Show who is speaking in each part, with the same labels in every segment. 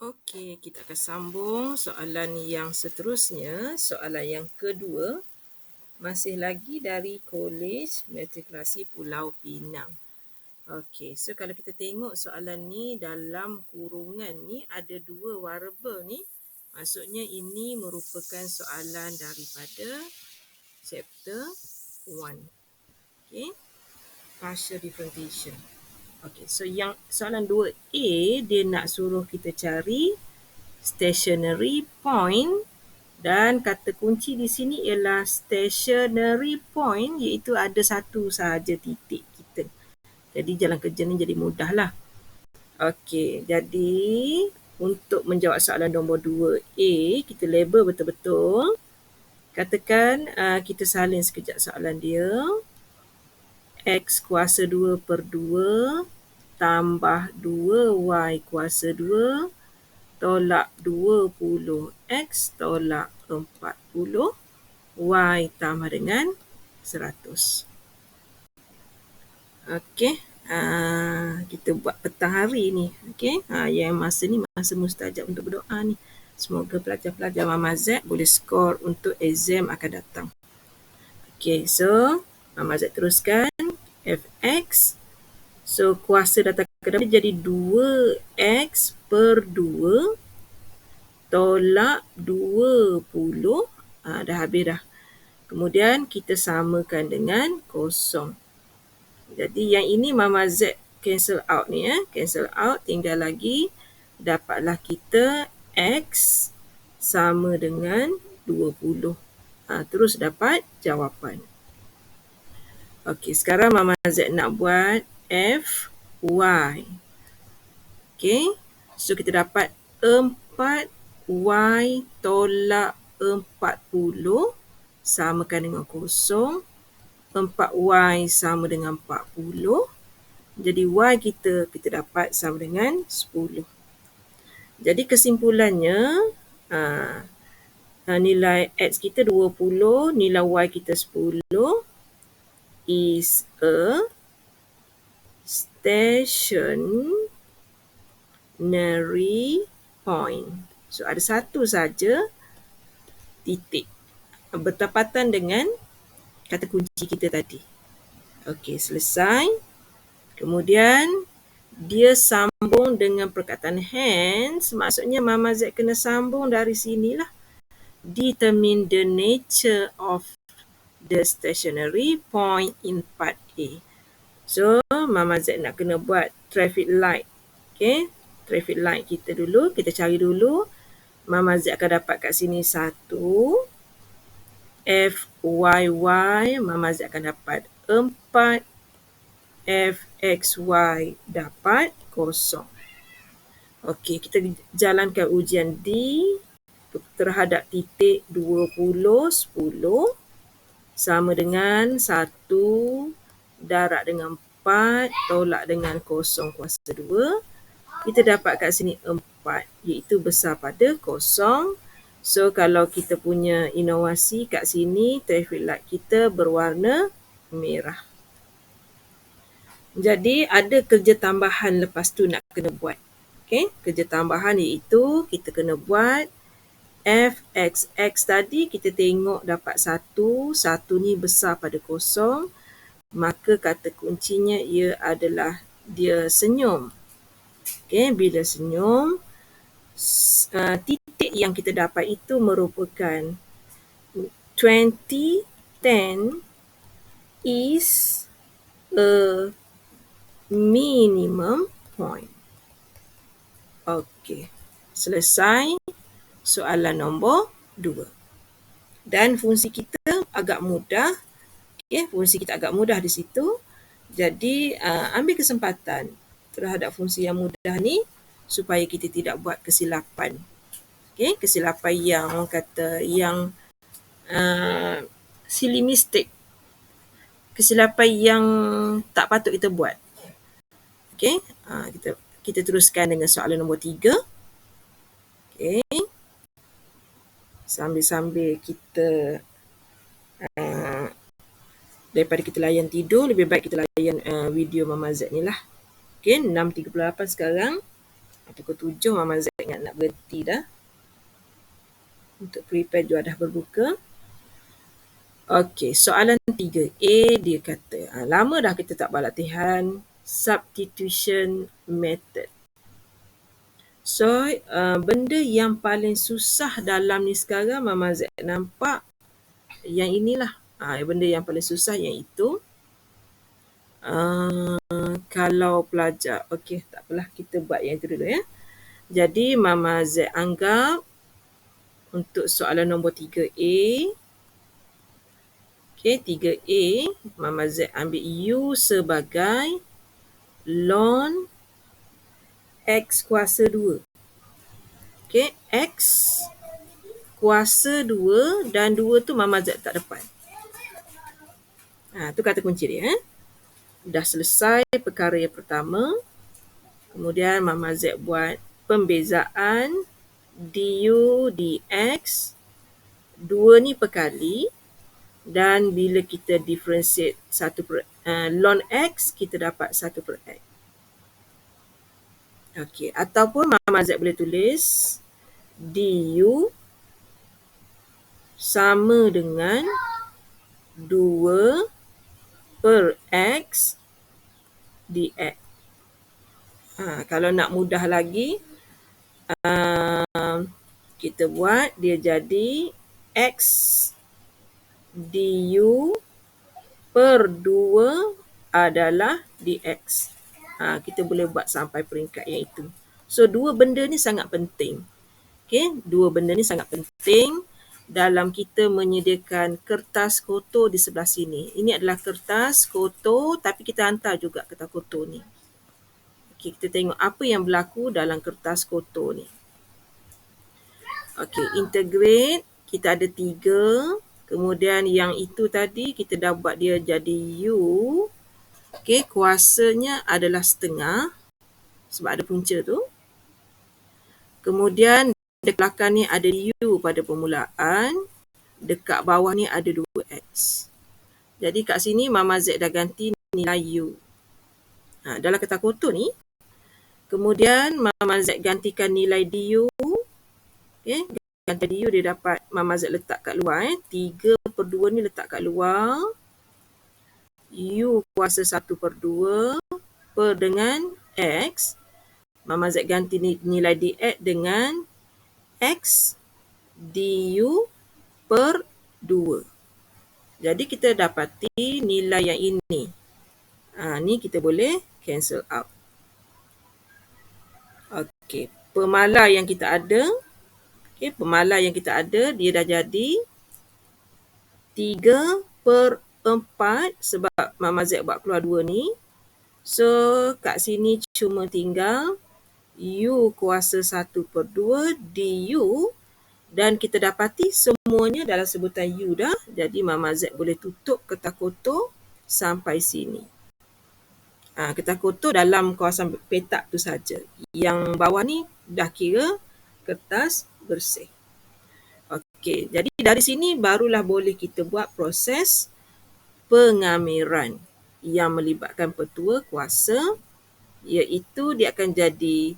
Speaker 1: Okey, kita akan sambung soalan yang seterusnya, soalan yang kedua, masih lagi dari Kolej Matrikulasi Pulau Pinang. Okey, so kalau kita tengok soalan ni dalam kurungan ni ada dua variable ni. Maksudnya ini merupakan soalan daripada chapter 1. Okey, partial differentiation. Okey, so yang soalan 2A dia nak suruh kita cari stationary point dan kata kunci di sini ialah stationary point, iaitu ada satu sahaja titik kita. Jadi jalan kerja ni jadi mudah lah. Okey, jadi untuk menjawab soalan nombor 2A, kita label betul-betul. Katakan kita salin sekejap soalan dia. X kuasa 2 per 2 tambah 2Y kuasa 2 tolak 20X tolak 40 Y tambah dengan 100. Okey, kita buat petang hari ni. Okey, yang masa ni masa mustajab untuk berdoa ni. Semoga pelajar-pelajar Mama Z boleh skor untuk exam akan datang. Okey, so Mama Z teruskan. Fx, so kuasa datang ke dalam jadi 2x per 2 tolak 20. Dah habis dah. Kemudian kita samakan dengan kosong. Jadi yang ini Mama Z cancel out ni, cancel out, tinggal lagi dapatlah kita x sama dengan 20. Terus dapat jawapan. Okey, sekarang Mama Z nak buat Fy. Okey, so kita dapat 4Y tolak 40 samakan dengan kosong. 4Y sama dengan 40. Jadi Y kita dapat sama dengan 10. Jadi kesimpulannya, nilai X kita 20, nilai Y kita 10 is a stationary point. So ada satu saja titik bertepatan dengan kata kunci kita tadi. Okey, selesai. Kemudian dia sambung dengan perkataan hence, maksudnya Mama Z kena sambung dari sinilah. Determine the nature of the stationary point in part A. So Mama Z nak kena buat traffic light. Okay, traffic light kita dulu, kita cari dulu. Mama Z akan dapat kat sini 1. FYY, Mama Z akan dapat 4. FXY dapat 0. Okey, kita jalankan ujian D terhadap titik 20, 10 sama dengan 1 darab dengan 4 tolak dengan 0 kuasa 2. Kita dapat kat sini 4, iaitu besar pada 0. So kalau kita punya inovasi kat sini, traffic light kita berwarna merah. Jadi ada kerja tambahan lepas tu nak kena buat. Okay, kerja tambahan iaitu kita kena buat Fxx tadi, kita tengok dapat 1 ni besar pada 0, maka kata kuncinya ia adalah dia senyum. Okay, bila senyum, titik yang kita dapat itu merupakan 20, 10 is a minimum point. Okey, selesai soalan nombor 2. Dan fungsi kita agak mudah. Okey, fungsi kita agak mudah di situ. Jadi ambil kesempatan terhadap fungsi yang mudah ni supaya kita tidak buat kesilapan. Okey, kesilapan yang orang kata yang silly mistake. Kesilapan yang tak patut kita buat. Okey, kita teruskan dengan soalan nombor 3. Okey. Sambil-sambil kita daripada kita layan tidur, lebih baik kita layan video Mama Z ni lah. Okey, 6.38 sekarang. Pukul 7 Mama Z ingat nak berhenti dah. Untuk prepare juadah berbuka. Okey, soalan 3A dia kata, lama dah kita tak buat latihan substitution method. So, benda yang paling susah dalam ni sekarang Mama Z nampak yang inilah. Benda yang paling susah yang itu. Kalau pelajar, okey, tak apalah, kita buat yang itu dulu ya. Jadi Mama Z anggap untuk soalan nombor 3A. Okey, 3A, Mama Z ambil U sebagai ln X kuasa 2. Okey, X kuasa 2 dan 2 tu Mama Z tak dapat. Tu kata kunci dia. Dah selesai perkara yang pertama. Kemudian Mama Z buat pembezaan du dx. 2 ni perkali. Dan bila kita differentiate ln x, kita dapat 1/x. Okey, ataupun Mama Z boleh tulis du sama dengan 2/x dx. Kalau nak mudah lagi, kita buat dia jadi x du per 2 adalah dx. Kita boleh buat sampai peringkat yang itu. So, dua benda ni sangat penting. Okay? Dua benda ni sangat penting dalam kita menyediakan kertas kotor di sebelah sini. Ini adalah kertas kotor tapi kita hantar juga kertas kotor ni. Okay, kita tengok apa yang berlaku dalam kertas kotor ni. Okay, integrate. Kita ada 3. Kemudian yang itu tadi kita dah buat dia jadi U. Okay, kuasanya adalah setengah. Sebab ada punca tu. Kemudian dekat belakang ni ada U pada permulaan. Dekat bawah ni ada 2X. Jadi kat sini Mama Z dah ganti nilai U. Dalam kertas kotor ni. Kemudian Mama Z gantikan nilai DU. Okay, ganti DU dia dapat Mama Z letak kat luar. 3/2 ni letak kat luar. U kuasa 1/2 per dengan X. Mama Z ganti nilai dx dengan X du per 2. Jadi kita dapati nilai yang ini. Ni kita boleh cancel out. Okey, pemalar yang kita ada. Okey, pemalar yang kita ada dia dah jadi 3/4 sebab Mama Z buat keluar 2 ni. So, kat sini cuma tinggal U kuasa 1/2 du dan kita dapati semuanya dalam sebutan U dah. Jadi Mama Z boleh tutup kertas kotor sampai sini. Kertas kotor dalam kawasan petak tu saja. Yang bawah ni dah kira kertas bersih. Okey, jadi dari sini barulah boleh kita buat proses pengamiran yang melibatkan petua kuasa, iaitu dia akan jadi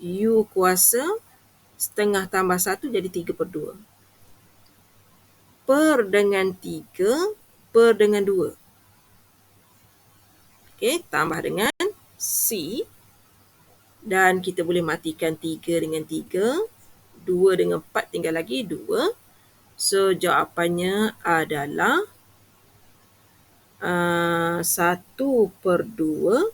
Speaker 1: U kuasa setengah tambah 1 jadi 3/2. Per dengan 3 per dengan 2. Okey, tambah dengan C. Dan kita boleh matikan 3 dengan 3. 2 dengan 4 tinggal lagi 2. So, jawapannya adalah 1/2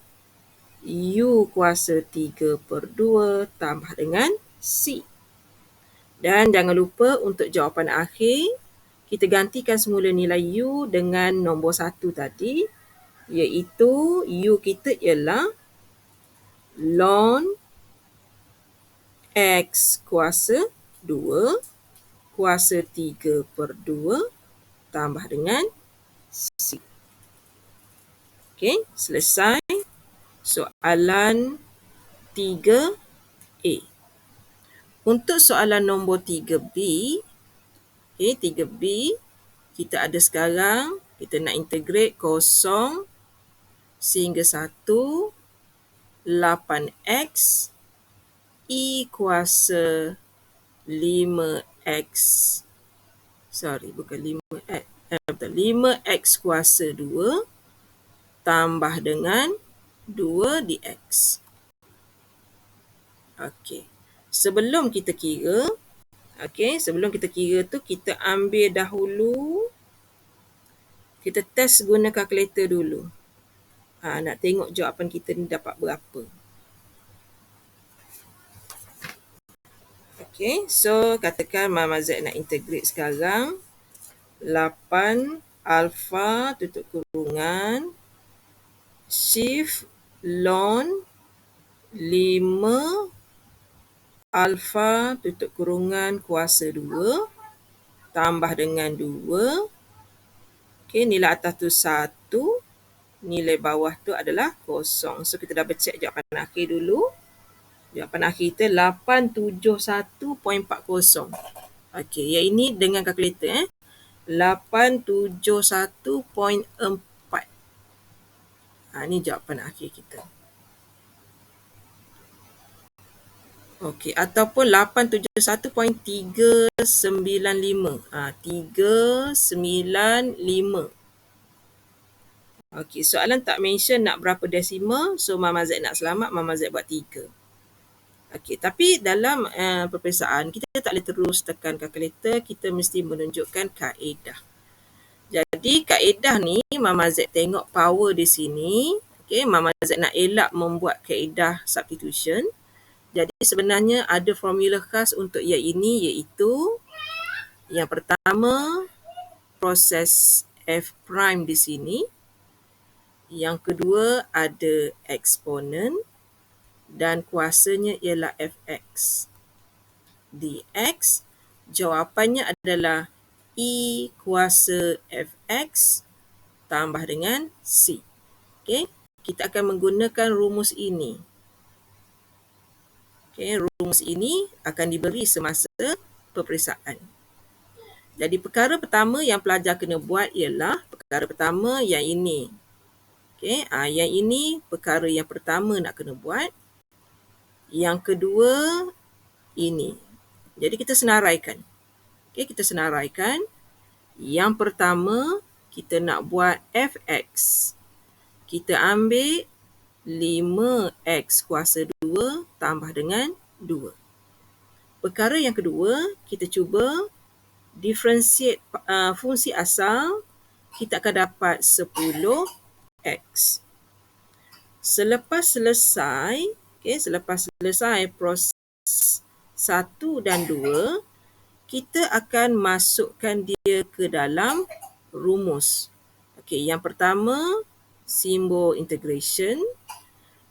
Speaker 1: U kuasa 3/2 tambah dengan C. Dan jangan lupa untuk jawapan akhir, kita gantikan semula nilai U dengan nombor 1 tadi, iaitu U kita ialah ln X kuasa 2 kuasa 3/2 tambah dengan C. Okey, selesai soalan 3A. Untuk soalan nombor 3B, 3B, kita ada sekarang, kita nak integrate 0 sehingga 1, 8X E kuasa 5x. Sorry, bukan 5x. Betul. 5x kuasa 2 tambah dengan 2 dx. Okey. Sebelum kita kira tu kita ambil dahulu, kita test guna kalkulator dulu. Nak tengok jawapan kita ni dapat berapa. Okey, so katakan Mama Z nak integrate sekarang. 8 alpha tutup kurungan shift ln 5 alpha tutup kurungan kuasa 2 tambah dengan 2. Okey, nilai atas tu 1, nilai bawah tu adalah kosong. So kita double check jawapan akhir dulu. Jawapan akhir kita 871.40. Okey, yang ini dengan kalkulator 871.4. Ini jawapan akhir kita. Okey, ataupun 871.395. 395. Okey, soalan tak mention nak berapa desimal. So Mama Z nak selamat, Mama Z buat 3. Okey, tapi dalam peperiksaan kita tak boleh terus tekan kalkulator, kita mesti menunjukkan kaedah. Jadi kaedah ni Mama Z tengok power di sini. Okey, Mama Z nak elak membuat kaedah substitution. Jadi sebenarnya ada formula khas untuk yang ini, iaitu yang pertama proses f prime di sini. Yang kedua ada eksponen dan kuasanya ialah fx. Dx, jawapannya adalah E kuasa fx tambah dengan C. Okey, kita akan menggunakan rumus ini. Okey, rumus ini akan diberi semasa peperiksaan. Jadi perkara pertama yang pelajar kena buat ialah perkara pertama yang ini. Okey, yang ini perkara yang pertama nak kena buat. Yang kedua ini. Jadi kita senaraikan. Okey, kita senaraikan. Yang pertama kita nak buat fx. Kita ambil 5x kuasa 2 tambah dengan 2. Perkara yang kedua, kita cuba differentiate fungsi asal. Kita akan dapat 10x. Selepas selesai proses 1 dan 2, kita akan masukkan dia ke dalam rumus. Okey, yang pertama simbol integration.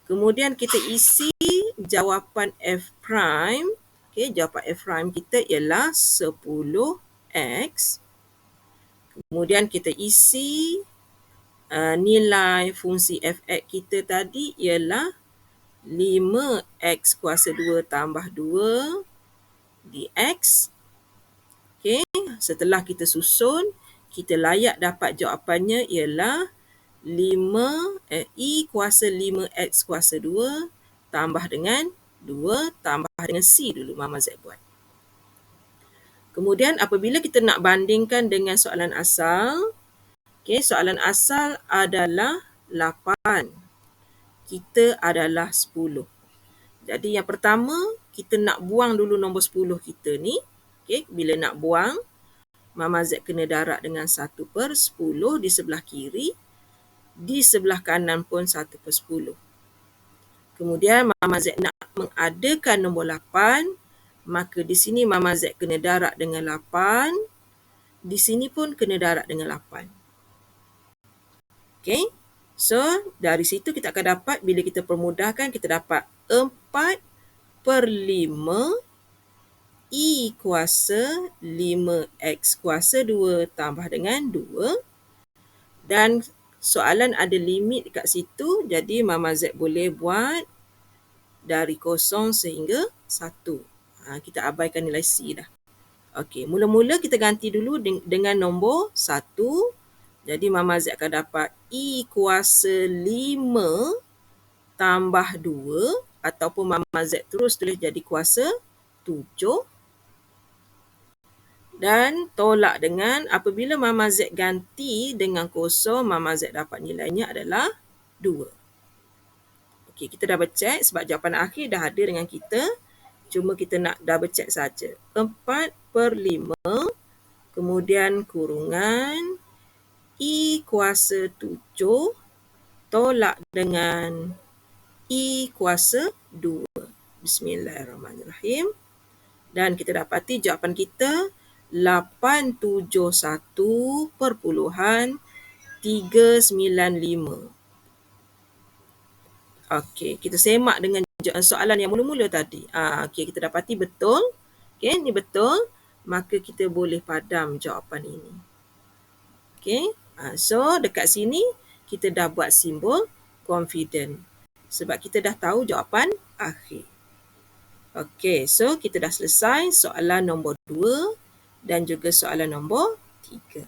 Speaker 1: Kemudian kita isi jawapan f prime. Okey, jawapan f prime kita ialah 10x. Kemudian kita isi nilai fungsi fx kita tadi ialah 5x kuasa 2 tambah 2 dx. Okey, setelah kita susun, kita layak dapat jawapannya ialah E kuasa 5x kuasa 2 tambah dengan 2 tambah dengan C dulu Mama Z buat. Kemudian apabila kita nak bandingkan dengan soalan asal, okey, soalan asal adalah 8. Kita adalah 10. Jadi yang pertama, kita nak buang dulu nombor 10 kita ni. Okey, bila nak buang, Mama Z kena darab dengan 1/10 di sebelah kiri. Di sebelah kanan pun 1/10. Kemudian Mama Z nak mengadakan nombor 8, maka di sini Mama Z kena darab dengan 8. Di sini pun kena darab dengan 8. Okey. So, dari situ kita akan dapat, bila kita permudahkan, kita dapat 4/5 E kuasa 5x kuasa 2 tambah dengan 2. Dan soalan ada limit dekat situ, jadi Mama Z boleh buat dari 0 sehingga 1. Kita abaikan nilai C dah. Okey, mula-mula kita ganti dulu dengan nombor 1. Jadi Mama Z akan dapat E kuasa 5 tambah 2 ataupun Mama Z terus tulis jadi kuasa 7. Dan tolak dengan apabila Mama Z ganti dengan kosong, Mama Z dapat nilainya adalah 2. Okey, kita double check sebab jawapan akhir dah ada dengan kita. Cuma kita nak double check saja. 4/5 kemudian kurungan I kuasa 7 tolak dengan I kuasa 2. Bismillahirrahmanirrahim. Dan kita dapati jawapan kita 871.395. Okey, kita semak dengan soalan yang mula-mula tadi. Okey, kita dapati betul. Okey, ni betul. Maka kita boleh padam jawapan ini. Okey, so dekat sini kita dah buat simbol confident. Sebab kita dah tahu jawapan akhir. Okey, so kita dah selesai soalan nombor 2 dan juga soalan nombor 3.